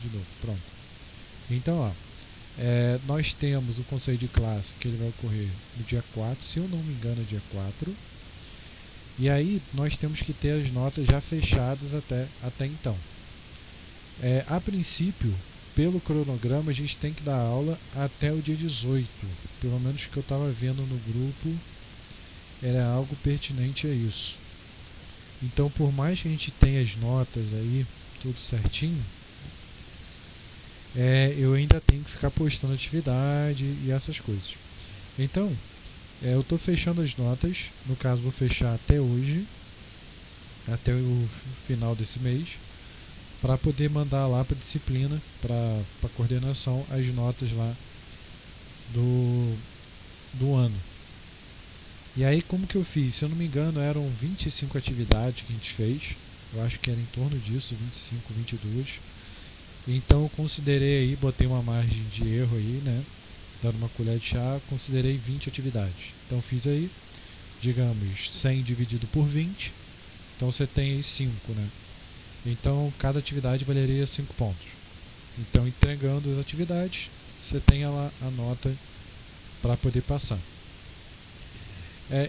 de novo, pronto. Então, ó, nós temos o conceito de classe que ele vai ocorrer no dia 4, se eu não me engano é dia 4. E aí nós temos que ter as notas já fechadas até então. A princípio, pelo cronograma, a gente tem que dar aula até o dia 18. Pelo menos que eu estava vendo no grupo, era algo pertinente a isso. Então, por mais que a gente tenha as notas aí, tudo certinho, eu ainda tenho que ficar postando atividade e essas coisas. Então, eu estou fechando as notas, no caso vou fechar até hoje, até o final desse mês, para poder mandar lá para a disciplina, para a coordenação, as notas lá do ano. E aí como que eu fiz? Se eu não me engano eram 25 atividades que a gente fez, eu acho que era em torno disso, 25, 22. Então eu considerei aí, botei uma margem de erro aí, né? Dando uma colher de chá, considerei 20 atividades. Então fiz aí, digamos, 100 dividido por 20, então você tem aí 5, né? Então cada atividade valeria 5 pontos. Então entregando as atividades, você tem lá a nota para poder passar.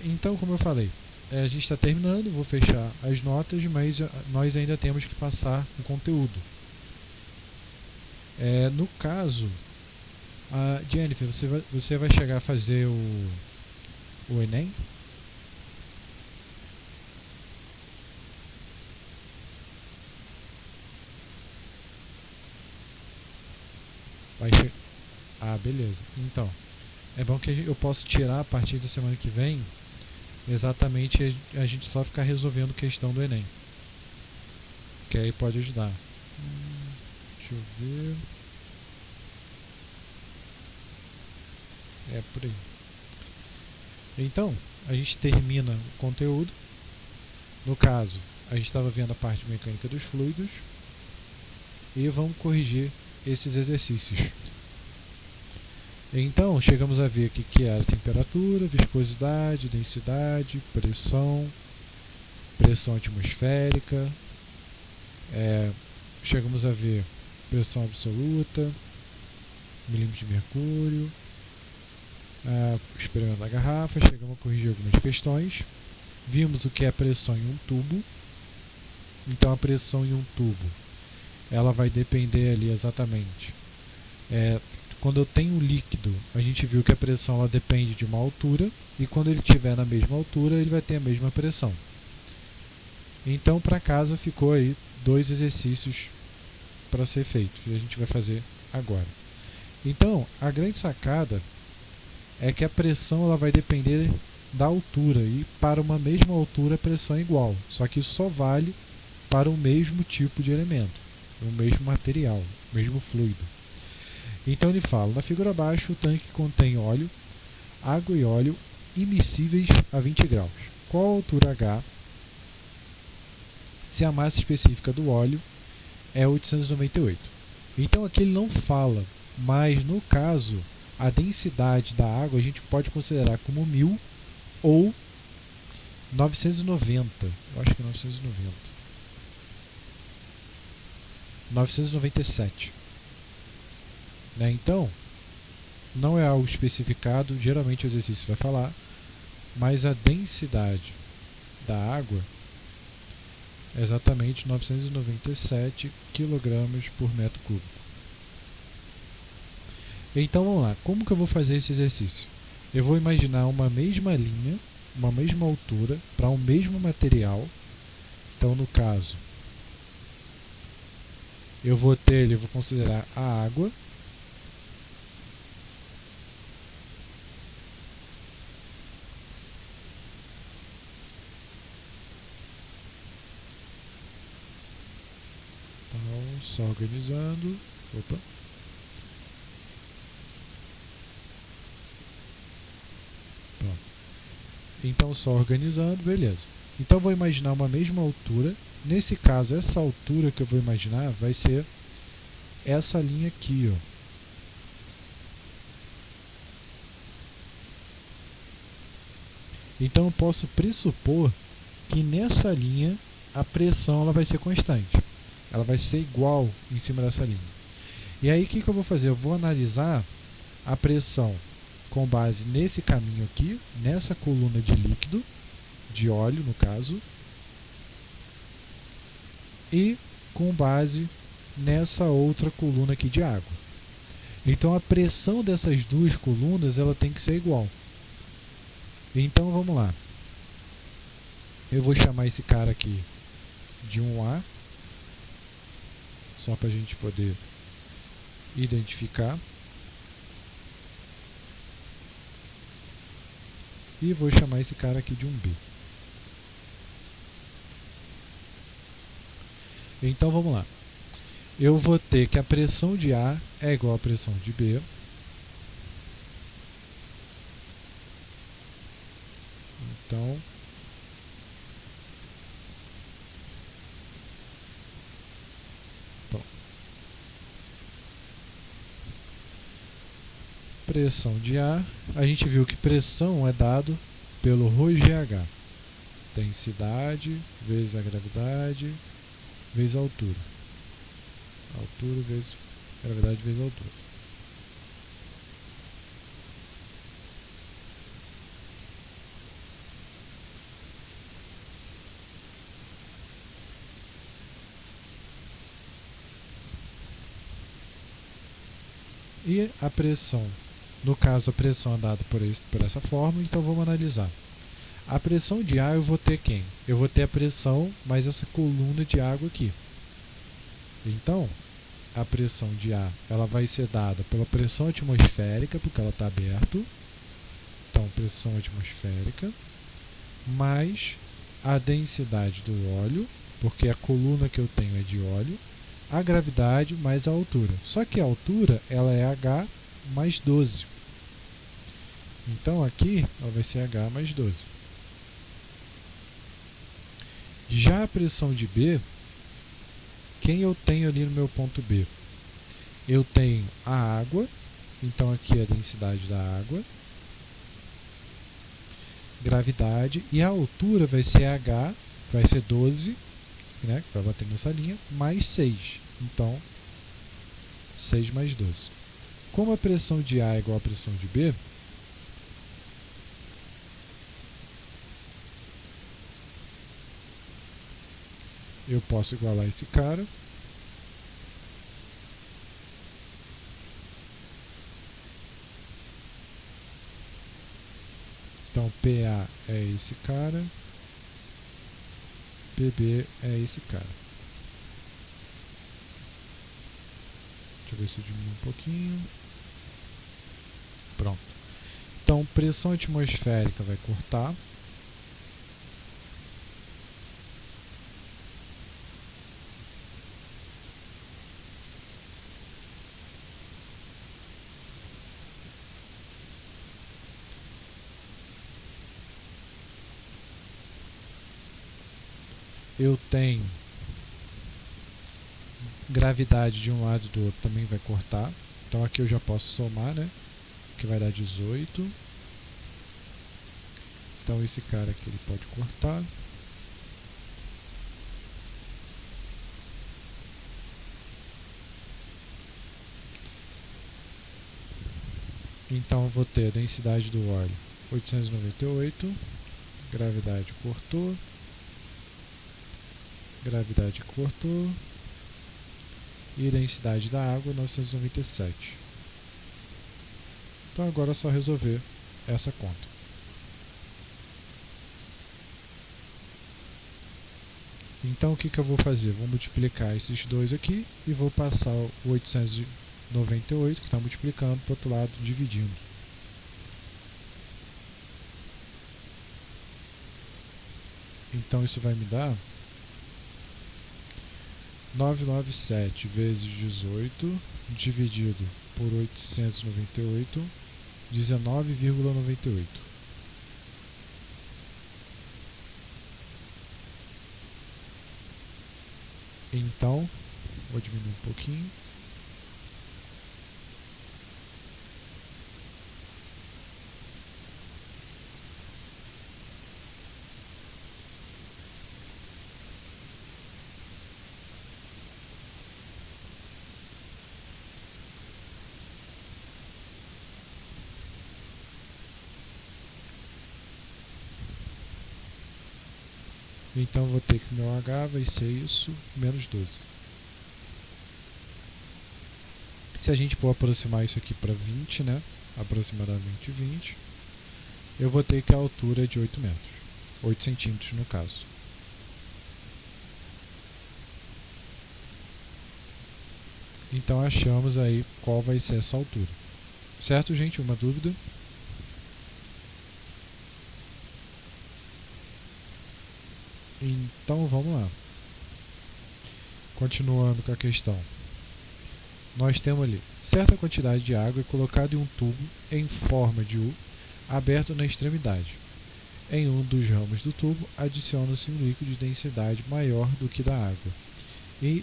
Então, como eu falei, a gente está terminando, vou fechar as notas, mas nós ainda temos que passar o conteúdo. No caso, Jennifer, você vai chegar a fazer o Enem? Beleza. Então, é bom que eu posso tirar a partir da semana que vem, exatamente a gente só ficar resolvendo questão do Enem. Que aí pode ajudar. Deixa eu ver. Por aí. Então, a gente termina o conteúdo. No caso, a gente estava vendo a parte mecânica dos fluidos. E vamos corrigir esses exercícios. Então, chegamos a ver aqui que era temperatura, viscosidade, densidade, pressão atmosférica. Chegamos a ver pressão absoluta, milímetro de mercúrio, o experimento da garrafa. Chegamos a corrigir algumas questões. Vimos o que é pressão em um tubo. Então, a pressão em um tubo, ela vai depender ali exatamente. Quando eu tenho um líquido, a gente viu que a pressão ela depende de uma altura, e quando ele estiver na mesma altura, ele vai ter a mesma pressão. Então, para casa, ficou aí 2 exercícios para ser feito, que a gente vai fazer agora. Então, a grande sacada é que a pressão ela vai depender da altura, e para uma mesma altura a pressão é igual, só que isso só vale para o mesmo tipo de elemento, o mesmo material, o mesmo fluido. Então ele fala, na figura abaixo, o tanque contém óleo, água e óleo immiscíveis a 20 graus. Qual a altura H se a massa específica do óleo é 898? Então aqui ele não fala, mas no caso, a densidade da água a gente pode considerar como 1000 ou 990. Eu acho que é 990. 997. Então, não é algo especificado, geralmente o exercício vai falar, mas a densidade da água é exatamente 997 kg por metro cúbico. Então vamos lá, como que eu vou fazer esse exercício? Eu vou imaginar uma mesma linha, uma mesma altura, para um mesmo material. Então no caso, eu vou considerar a água. Só organizando. Opa. Pronto. Então, só organizando, beleza. Então, vou imaginar uma mesma altura. Nesse caso, essa altura que eu vou imaginar vai ser essa linha aqui, ó. Então, eu posso pressupor que nessa linha a pressão ela vai ser constante. Ela vai ser igual em cima dessa linha. E aí o que eu vou fazer? Eu vou analisar a pressão com base nesse caminho aqui, nessa coluna de líquido, de óleo no caso, e com base nessa outra coluna aqui de água. Então a pressão dessas duas colunas ela tem que ser igual. Então vamos lá. Eu vou chamar esse cara aqui de 1A, só para a gente poder identificar. E vou chamar esse cara aqui de 1B. Então vamos lá. Eu vou ter que a pressão de A é igual à pressão de B. Então, pronto. Pressão de A, a gente viu que pressão é dado pelo ρgh. Densidade vezes a gravidade vezes a altura. Altura vezes gravidade vezes a altura. E a pressão, no caso a pressão é dada por essa forma, então vamos analisar. A pressão de ar eu vou ter quem? Eu vou ter a pressão mais essa coluna de água aqui. Então, a pressão de ar ela vai ser dada pela pressão atmosférica, porque ela está aberto. Então, pressão atmosférica, mais a densidade do óleo, porque a coluna que eu tenho é de óleo, a gravidade mais a altura. Só que a altura ela é H mais 12. Então, aqui ela vai ser H mais 12. Já a pressão de B, quem eu tenho ali no meu ponto B? Eu tenho a água, então aqui é a densidade da água, gravidade, e a altura vai ser H, vai ser 12, né, que vai bater nessa linha, mais 6. Então, 6 mais 12. Como a pressão de A é igual à pressão de B, eu posso igualar esse cara. Então, PA é esse cara, PB é esse cara. Deixa eu ver se eu diminuo um pouquinho. Pronto. Então, pressão atmosférica vai cortar. Eu tenho gravidade de um lado e do outro, também vai cortar. Então aqui eu já posso somar, né? Que vai dar 18. Então esse cara aqui ele pode cortar. Então eu vou ter a densidade do óleo 898, gravidade cortou, gravidade cortou, e densidade da água 997. Então agora é só resolver essa conta. Então o que eu vou fazer? Vou multiplicar esses dois aqui e vou passar o 898, que está multiplicando, para o outro lado, dividindo. Então isso vai me dar 997 vezes 18 dividido por 898, 19,98. Então, vou diminuir um pouquinho. Então vou ter que meu H vai ser isso, menos 12. Se a gente for aproximar isso aqui para 20, né? Aproximadamente 20, eu vou ter que a altura é de 8 metros. 8 centímetros no caso. Então achamos aí qual vai ser essa altura. Certo, gente? Uma dúvida? Então vamos lá. Continuando com a questão. Nós temos ali certa quantidade de água colocada em um tubo em forma de U aberto na extremidade. Em um dos ramos do tubo adiciona-se um líquido de densidade maior do que da água e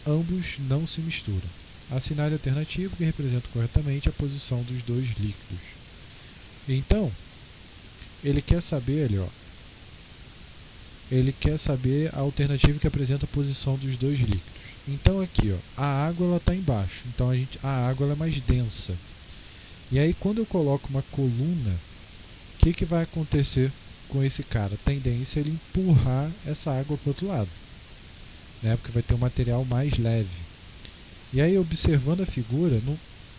ambos não se misturam. Assinale a alternativa que representa corretamente a posição dos dois líquidos. Então, ele quer saber ali, ó. Ele quer saber a alternativa que apresenta a posição dos dois líquidos. Então aqui, ó, a água está embaixo, então a água ela é mais densa. E aí quando eu coloco uma coluna, o que vai acontecer com esse cara? A tendência é ele empurrar essa água para o outro lado, né? Porque vai ter um material mais leve. E aí observando a figura,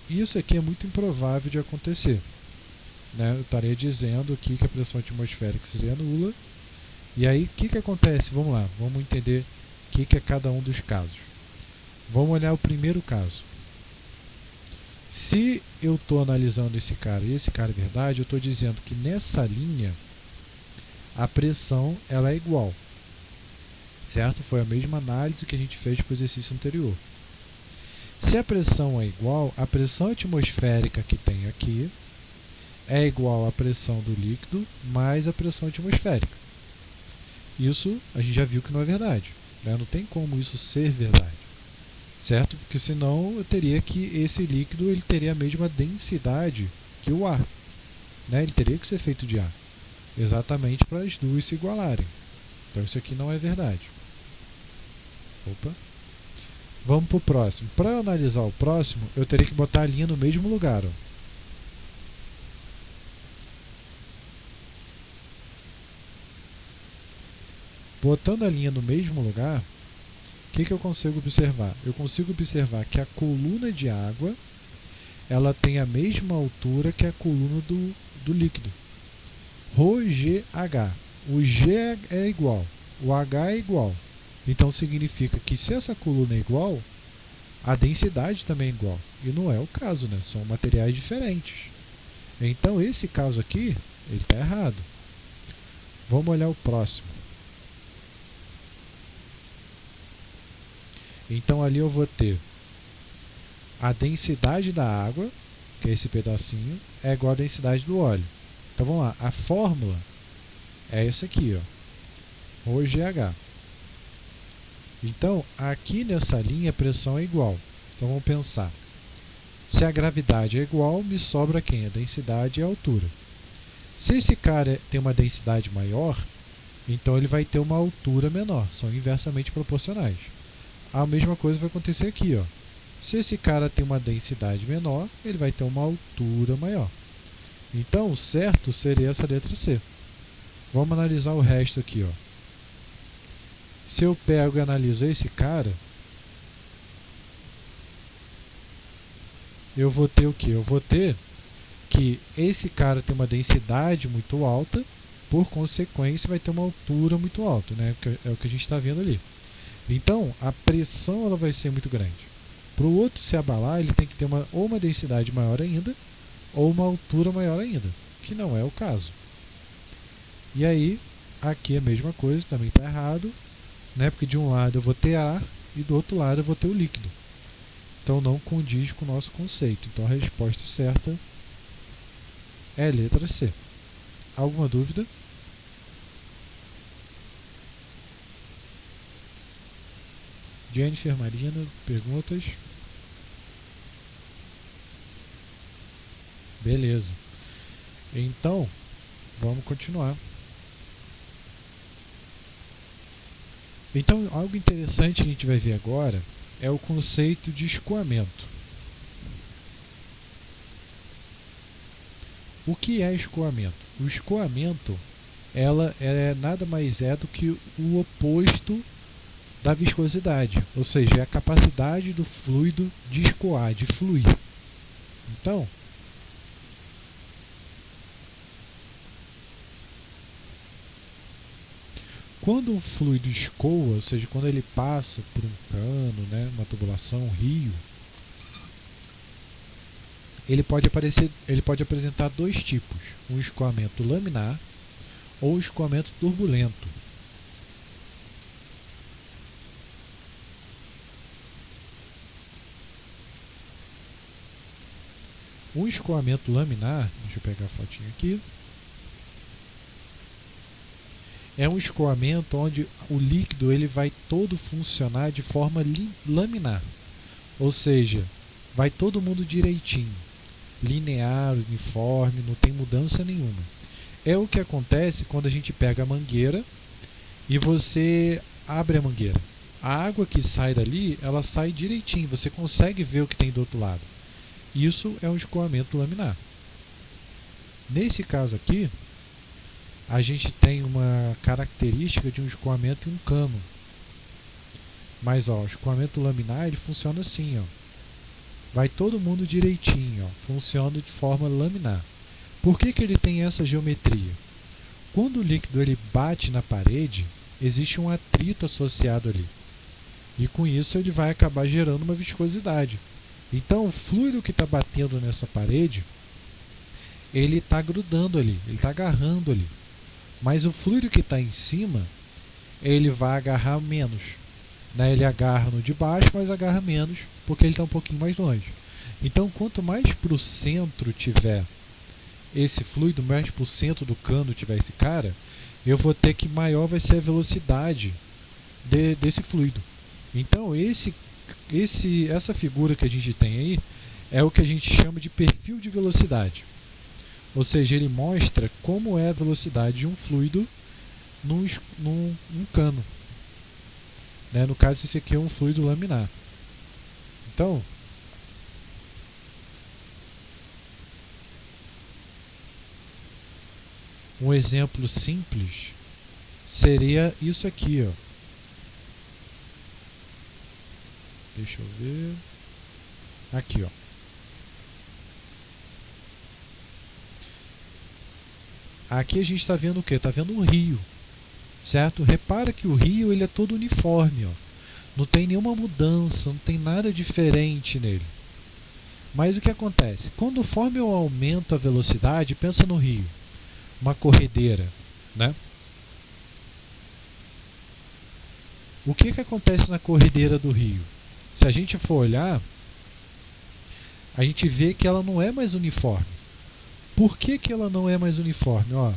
isso aqui é muito improvável de acontecer, né? Eu estaria dizendo aqui que a pressão atmosférica seria nula. E aí, o que acontece? Vamos lá, vamos entender o que é cada um dos casos. Vamos olhar o primeiro caso. Se eu estou analisando esse cara e esse cara é verdade, eu estou dizendo que nessa linha a pressão ela é igual. Certo? Foi a mesma análise que a gente fez para o exercício anterior. Se a pressão é igual, a pressão atmosférica que tem aqui é igual à pressão do líquido mais a pressão atmosférica. Isso a gente já viu que não é verdade, né? Não tem como isso ser verdade, certo? Porque senão eu teria que esse líquido ele teria a mesma densidade que o ar, né? Ele teria que ser feito de ar, exatamente para as duas se igualarem. Então isso aqui não é verdade. Opa. Vamos para o próximo. Para eu analisar o próximo, eu teria que botar a linha no mesmo lugar, ó. Botando a linha no mesmo lugar, o que eu consigo observar? Eu consigo observar que a coluna de água ela tem a mesma altura que a coluna do líquido. ρGH. O G é igual, o H é igual. Então significa que se essa coluna é igual, a densidade também é igual. E não é o caso, né? São materiais diferentes. Então esse caso aqui, ele está errado. Vamos olhar o próximo. Então ali eu vou ter a densidade da água, que é esse pedacinho, é igual à densidade do óleo. Então vamos lá, a fórmula é essa aqui, ó, ρGH. Então aqui nessa linha a pressão é igual. Então vamos pensar, se a gravidade é igual, me sobra quem? A densidade e a altura. Se esse cara tem uma densidade maior, então ele vai ter uma altura menor, são inversamente proporcionais. A mesma coisa vai acontecer aqui, ó. Se esse cara tem uma densidade menor, ele vai ter uma altura maior. Então, o certo seria essa letra C. Vamos analisar o resto aqui, ó. Se eu pego e analiso esse cara, eu vou ter o quê? Eu vou ter que esse cara tem uma densidade muito alta, por consequência vai ter uma altura muito alta, né? É o que a gente está vendo ali. Então, a pressão ela vai ser muito grande. Para o outro se abalar, ele tem que ter ou uma densidade maior ainda, ou uma altura maior ainda, que não é o caso. E aí, aqui a mesma coisa, também está errado, né? Porque de um lado eu vou ter ar e do outro lado eu vou ter o líquido. Então não condiz com o nosso conceito. Então a resposta certa é a letra C. Alguma dúvida? Jennifer, Marina, perguntas? Beleza. Então, vamos continuar. Então, algo interessante que a gente vai ver agora é o conceito de escoamento. O que é escoamento? O escoamento ela nada mais é do que o oposto da viscosidade, ou seja, é a capacidade do fluido de escoar, de fluir. Então, quando um fluido escoa, ou seja, quando ele passa por um cano, né, uma tubulação, um rio, ele pode apresentar dois tipos: um escoamento laminar ou escoamento turbulento. Um escoamento laminar, deixa eu pegar a fotinha aqui, é um escoamento onde o líquido ele vai todo funcionar de forma laminar, ou seja, vai todo mundo direitinho, linear, uniforme, não tem mudança nenhuma. É o que acontece quando a gente pega a mangueira e você abre a mangueira. A água que sai dali, ela sai direitinho, você consegue ver o que tem do outro lado. Isso é um escoamento laminar. Nesse caso aqui, a gente tem uma característica de um escoamento em um cano. Mas ó, o escoamento laminar ele funciona assim, ó. Vai todo mundo direitinho, ó, funciona de forma laminar. Por que ele tem essa geometria? Quando o líquido ele bate na parede, existe um atrito associado ali. E com isso ele vai acabar gerando uma viscosidade. Então o fluido que está batendo nessa parede, ele está grudando ali, ele está agarrando ali. Mas o fluido que está em cima, ele vai agarrar menos. Né? Ele agarra no de baixo, mas agarra menos, porque ele está um pouquinho mais longe. Então quanto mais para o centro tiver esse fluido, mais para o centro do cano tiver esse cara, eu vou ter que maior vai ser a velocidade desse fluido. Então essa figura que a gente tem aí é o que a gente chama de perfil de velocidade. Ou seja, ele mostra como é a velocidade de um fluido num cano. Né? No caso, esse aqui é um fluido laminar. Então, um exemplo simples seria isso aqui, ó. Deixa eu ver. Aqui, ó. Aqui a gente está vendo o quê? Está vendo um rio, certo? Repara que o rio ele é todo uniforme, ó. Não tem nenhuma mudança, não tem nada diferente nele. Mas o que acontece? Conforme eu aumento a velocidade, pensa no rio, uma corredeira, né? O que acontece na corredeira do rio? Se a gente for olhar, a gente vê que ela não é mais uniforme. Por que ela não é mais uniforme? Ó,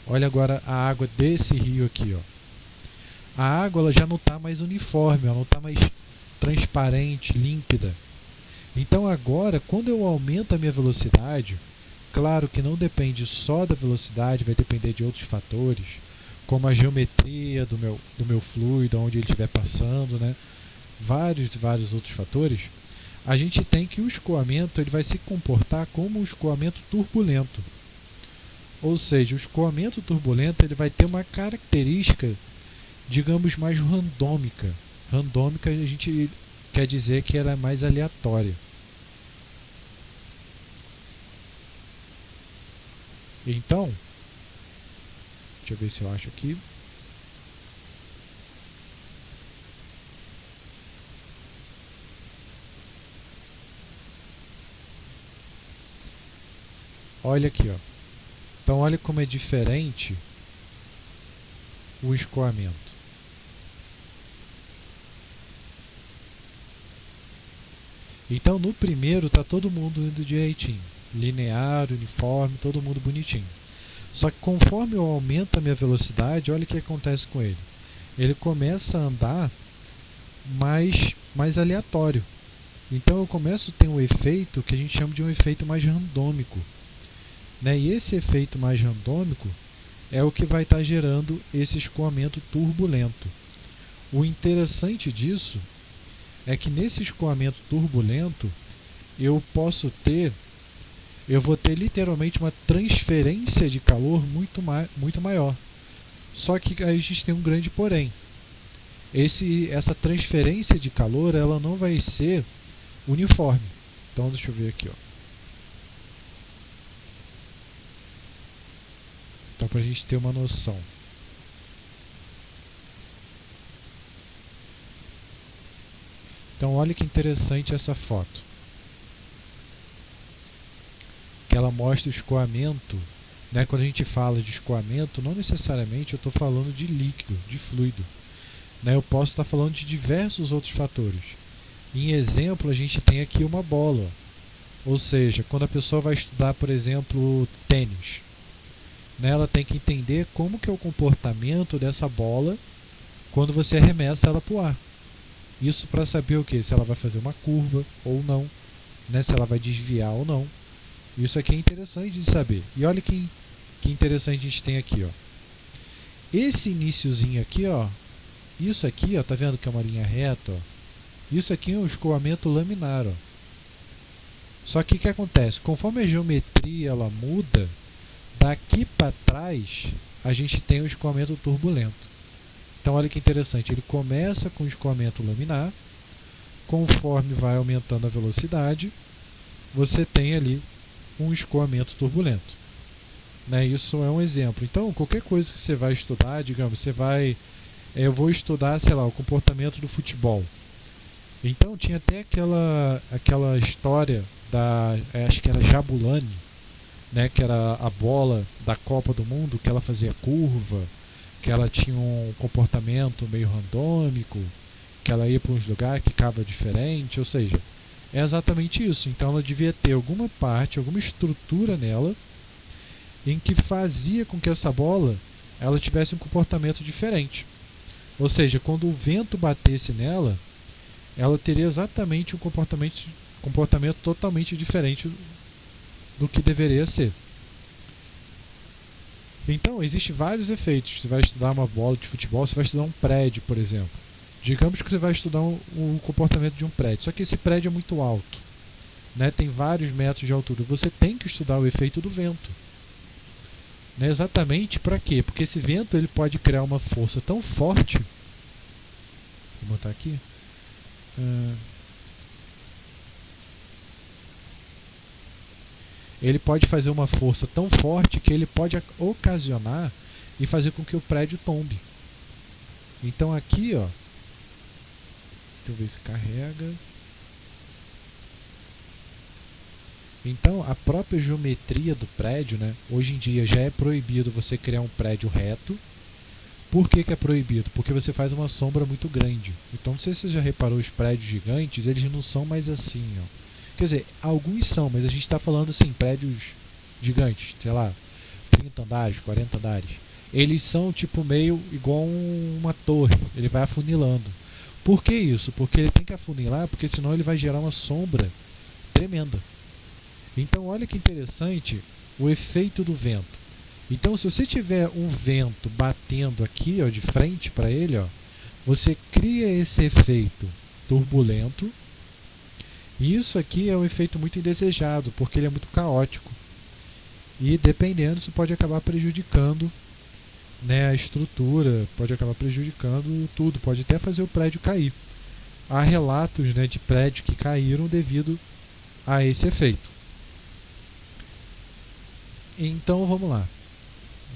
olha agora a água desse rio aqui. Ó. A água ela já não está mais uniforme, ela não está mais transparente, límpida. Então agora, quando eu aumento a minha velocidade, claro que não depende só da velocidade, vai depender de outros fatores, como a geometria do meu fluido, onde ele estiver passando, né? Vários outros fatores. A gente tem que o escoamento ele vai se comportar como um escoamento turbulento. Ou seja, o escoamento turbulento ele vai ter uma característica, digamos, mais randômica. Randômica a gente quer dizer que ela é mais aleatória. Então, deixa eu ver se eu acho aqui. Olha aqui, ó. Então olha como é diferente o escoamento. Então no primeiro está todo mundo indo direitinho, linear, uniforme, todo mundo bonitinho. Só que conforme eu aumento a minha velocidade, olha o que acontece com ele. Ele começa a andar mais aleatório. Então eu começo a ter um efeito que a gente chama de um efeito mais randômico. Né? E esse efeito mais randômico é o que vai estar gerando esse escoamento turbulento. O interessante disso é que nesse escoamento turbulento eu posso ter eu vou ter literalmente uma transferência de calor muito maior. Só que aí a gente tem um grande porém. Essa transferência de calor ela não vai ser uniforme. Então deixa eu ver aqui, ó. Então para a gente ter uma noção. Então olha que interessante essa foto. Que ela mostra o escoamento. Né? Quando a gente fala de escoamento, não necessariamente eu estou falando de líquido, de fluido. Né? Eu posso estar falando de diversos outros fatores. Em exemplo, a gente tem aqui uma bola. Ou seja, quando a pessoa vai estudar, por exemplo, tênis, né? Ela tem que entender como que é o comportamento dessa bola quando você arremessa ela para o ar. Isso para saber o que? Se ela vai fazer uma curva ou não, né? Se ela vai desviar ou não. Isso aqui é interessante de saber. E olha que interessante a gente tem aqui, ó. Esse iniciozinho aqui, ó. Isso aqui, ó, tá vendo que é uma linha reta, ó? Isso aqui é um escoamento laminar, ó. Só que o que acontece? Conforme a geometria ela muda, daqui para trás a gente tem o escoamento turbulento. Então olha que interessante, ele começa com o escoamento laminar, conforme vai aumentando a velocidade, você tem ali um escoamento turbulento. Né? Isso é um exemplo. Então, qualquer coisa que você vai estudar, digamos, eu vou estudar, sei lá, o comportamento do futebol. Então, tinha até aquela história acho que era Jabulani, né? Que era a bola da Copa do Mundo, que ela fazia curva, que ela tinha um comportamento meio randômico, que ela ia para uns lugares que ficava diferente, ou seja, é exatamente isso. Então ela devia ter alguma parte, alguma estrutura nela em que fazia com que essa bola ela tivesse um comportamento diferente. Ou seja, quando o vento batesse nela, ela teria exatamente um comportamento totalmente diferente do que deveria ser. Então, existem vários efeitos. Você vai estudar uma bola de futebol, você vai estudar um prédio, por exemplo. Digamos que você vai estudar o comportamento de um prédio, só que esse prédio é muito alto, né? Tem vários metros de altura. Você tem que estudar o efeito do vento. Né? Exatamente para quê? Porque esse vento ele pode criar uma força tão forte. Vou botar aqui. Ele pode fazer uma força tão forte que ele pode ocasionar e fazer com que o prédio tombe. Então aqui, ó, deixa eu ver se carrega. Então a própria geometria do prédio, né? Hoje em dia já é proibido você criar um prédio reto. Por que é proibido? Porque você faz uma sombra muito grande. Então não sei se você já reparou, os prédios gigantes, eles não são mais assim, ó. Quer dizer, alguns são, mas a gente está falando assim, prédios gigantes, sei lá, 30 andares, 40 andares. Eles são tipo meio igual uma torre, ele vai afunilando. Por que isso? Porque ele tem que afunilar, porque senão ele vai gerar uma sombra tremenda. Então olha que interessante o efeito do vento. Então se você tiver um vento batendo aqui, ó, de frente para ele, ó, você cria esse efeito turbulento. E isso aqui é um efeito muito indesejado, porque ele é muito caótico. E dependendo, isso pode acabar prejudicando, né, a estrutura, pode acabar prejudicando tudo, pode até fazer o prédio cair. Há relatos, né, de prédios que caíram devido a esse efeito. Então vamos lá,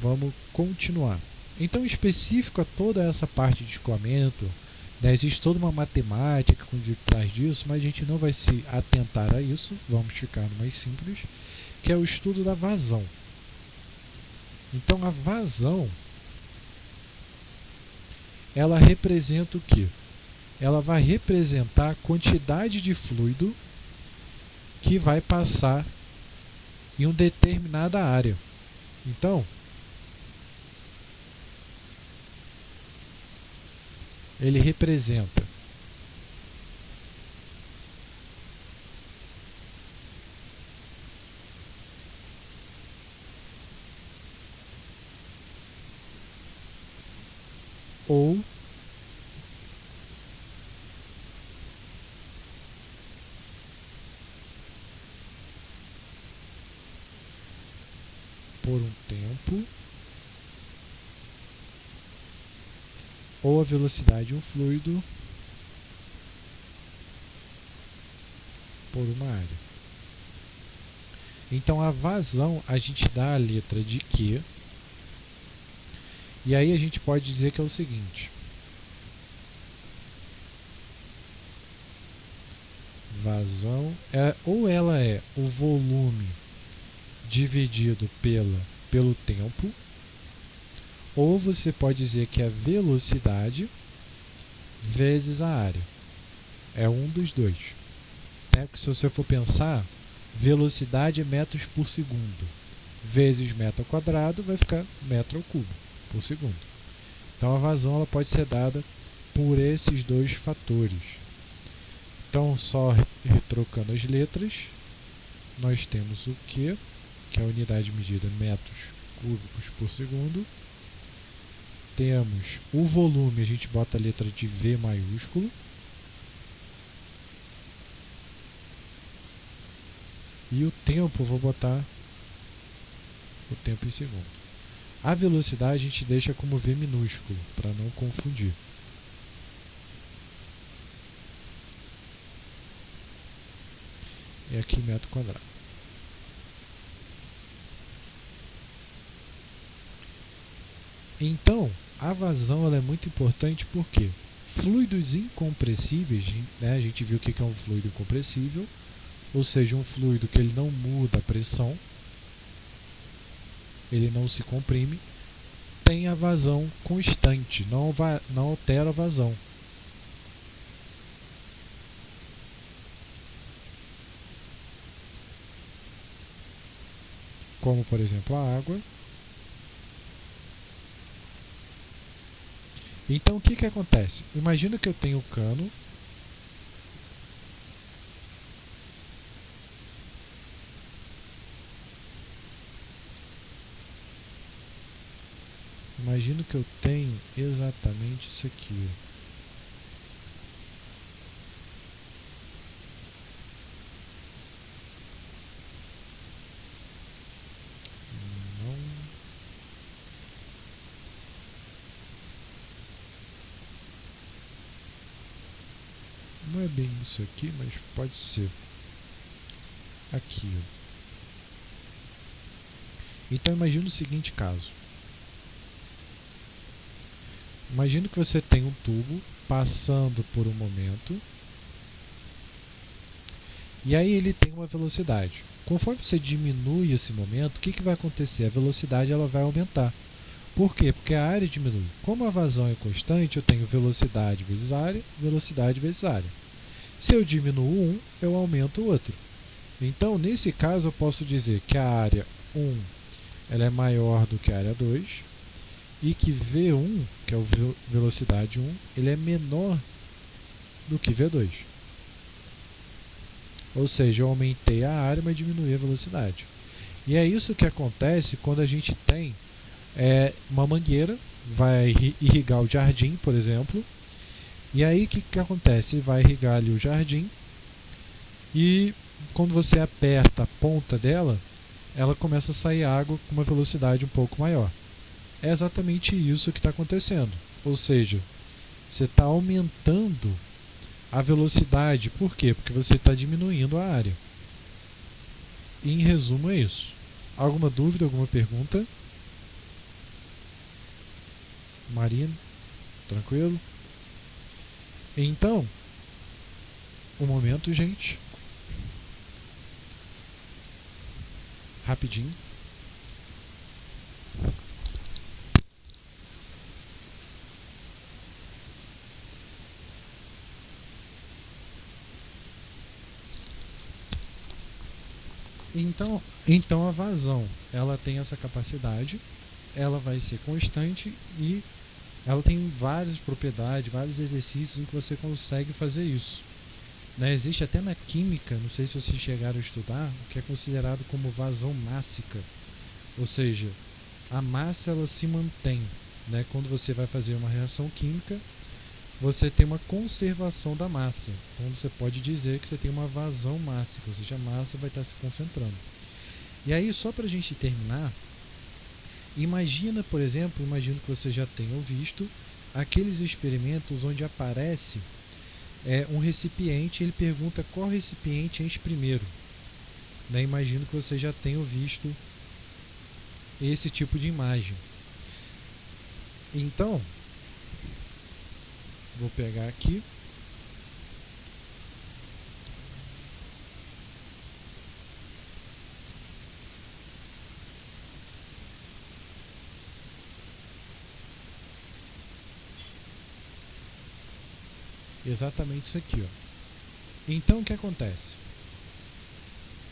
vamos continuar. Então, específico a toda essa parte de escoamento, né, existe toda uma matemática por detrás disso, mas a gente não vai se atentar a isso, vamos ficar no mais simples, que é o estudo da vazão. Então a vazão, ela representa o quê? Ela vai representar a quantidade de fluido que vai passar em uma determinada área. Então, ele representa ou por um tempo ou a velocidade de um fluido por uma área. Então a vazão a gente dá a letra de Q, e aí a gente pode dizer que é o seguinte: vazão ou ela é o volume dividido pelo tempo, ou você pode dizer que é a velocidade vezes a área. É um dos dois. Porque se você for pensar, velocidade é metros por segundo, vezes metro ao quadrado vai ficar metro ao cubo por segundo. Então a vazão ela pode ser dada por esses dois fatores. Então, só retrocando as letras, nós temos o Q, que é a unidade medida metros cúbicos por segundo. Temos o volume, a gente bota a letra de V maiúsculo. E o tempo, vou botar o tempo em segundo. A velocidade a gente deixa como V minúsculo, para não confundir. E aqui metro quadrado. Então, a vazão ela é muito importante porque fluidos incompressíveis, né, a gente viu o que é um fluido incompressível, ou seja, um fluido que ele não muda a pressão, ele não se comprime, tem a vazão constante, não altera a vazão. Como, por exemplo, a água. Então, o que acontece? Imagina que eu tenho um cano. Imagino que eu tenho exatamente isso aqui. Não é bem isso aqui, mas pode ser. Aqui. Então imagina o seguinte caso. Imagina que você tem um tubo passando por um momento e aí ele tem uma velocidade. Conforme você diminui esse momento, o que vai acontecer? A velocidade ela vai aumentar. Por quê? Porque a área diminui. Como a vazão é constante, eu tenho velocidade vezes área, velocidade vezes área. Se eu diminuo um, eu aumento o outro. Então, nesse caso, eu posso dizer que a área 1 ela é maior do que a área 2 e que V1, que é a velocidade 1, ele é menor do que V2. Ou seja, eu aumentei a área, mas diminui a velocidade. E é isso que acontece quando a gente tem uma mangueira, vai irrigar o jardim, por exemplo. E aí o que acontece? Vai irrigar ali o jardim e quando você aperta a ponta dela, ela começa a sair água com uma velocidade um pouco maior. É exatamente isso que está acontecendo. Ou seja, você está aumentando a velocidade. Por quê? Porque você está diminuindo a área. E, em resumo, é isso. Alguma dúvida, alguma pergunta? Marina? Tranquilo? Então, um momento, gente. Rapidinho. Então a vazão, ela tem essa capacidade, ela vai ser constante e ela tem várias propriedades, vários exercícios em que você consegue fazer isso. Né? Existe até na química, não sei se vocês chegaram a estudar, o que é considerado como vazão mássica. Ou seja, a massa ela se mantém. Né? Quando você vai fazer uma reação química, você tem uma conservação da massa. Então você pode dizer que você tem uma vazão mássica, ou seja, a massa vai estar se concentrando. E aí, só para a gente terminar, Imagina, por exemplo, imagino que vocês já tenham visto aqueles experimentos onde aparece um recipiente, ele pergunta qual recipiente enche primeiro. Né? Imagino que vocês já tenham visto esse tipo de imagem. Então, vou pegar aqui. Exatamente isso aqui, ó. Então o que acontece?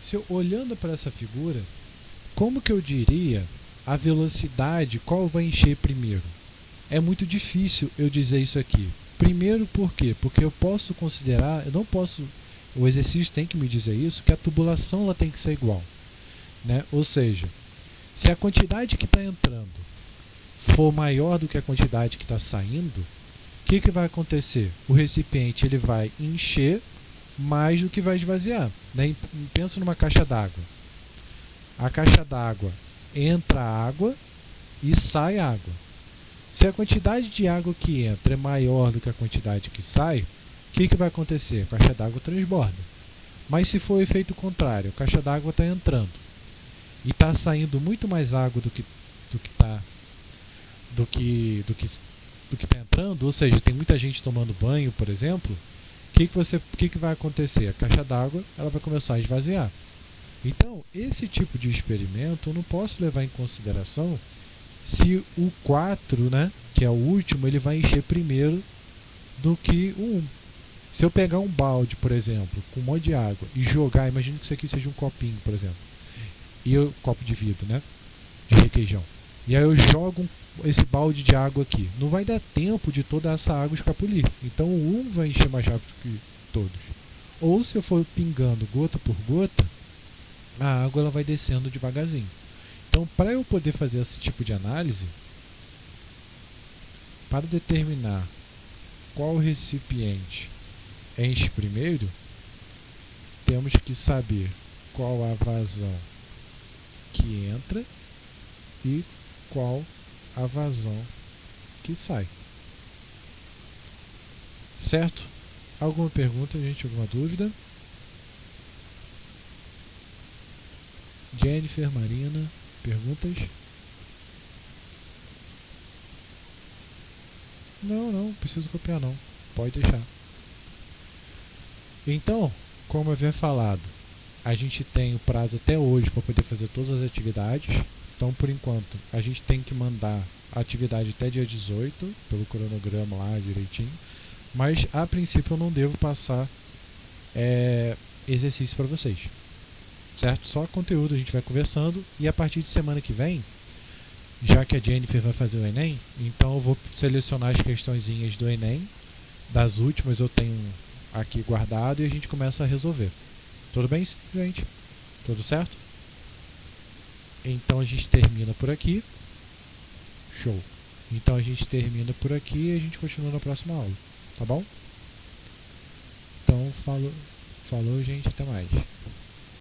Se eu olhando para essa figura, como que eu diria a velocidade, qual vai encher primeiro? É muito difícil eu dizer isso aqui. Primeiro por quê? Porque eu posso considerar, eu não posso, o exercício tem que me dizer isso, que a tubulação ela tem que ser igual. Né? Ou seja, se a quantidade que está entrando for maior do que a quantidade que está saindo, o que vai acontecer? O recipiente ele vai encher mais do que vai esvaziar. Né? Pensa numa caixa d'água. A caixa d'água entra água e sai água. Se a quantidade de água que entra é maior do que a quantidade que sai, o que vai acontecer? A caixa d'água transborda. Mas se for o efeito contrário, a caixa d'água está entrando e está saindo muito mais água do que está entrando, ou seja, tem muita gente tomando banho, por exemplo, o que vai acontecer? A caixa d'água ela vai começar a esvaziar. Então, esse tipo de experimento eu não posso levar em consideração se o 4, né, que é o último, ele vai encher primeiro do que o 1. Se eu pegar um balde, por exemplo, com um monte de água e jogar, imagine que isso aqui seja um copinho, por exemplo, copo de vidro, né, de requeijão. E aí eu jogo esse balde de água aqui. Não vai dar tempo de toda essa água escapulir. Então o 1 vai encher mais rápido que todos. Ou se eu for pingando gota por gota, a água ela vai descendo devagarzinho. Então, para eu poder fazer esse tipo de análise, para determinar qual recipiente enche primeiro, temos que saber qual a vazão que entra e qual a vazão que sai. Certo? Alguma pergunta, gente? Alguma dúvida? Jennifer, Marina, perguntas? Não preciso copiar não. Pode deixar. Então, como eu havia falado, a gente tem o prazo até hoje para poder fazer todas as atividades. Então, por enquanto, a gente tem que mandar a atividade até dia 18, pelo cronograma lá direitinho. Mas, a princípio, eu não devo passar exercício para vocês. Certo? Só conteúdo, a gente vai conversando. E a partir de semana que vem, já que a Jennifer vai fazer o Enem, então eu vou selecionar as questõezinhas do Enem. Das últimas eu tenho aqui guardado e a gente começa a resolver. Tudo bem, gente? Tudo certo? Então a gente termina por aqui. Show. Então a gente termina por aqui e a gente continua na próxima aula. Tá bom? Então, falou gente. Até mais.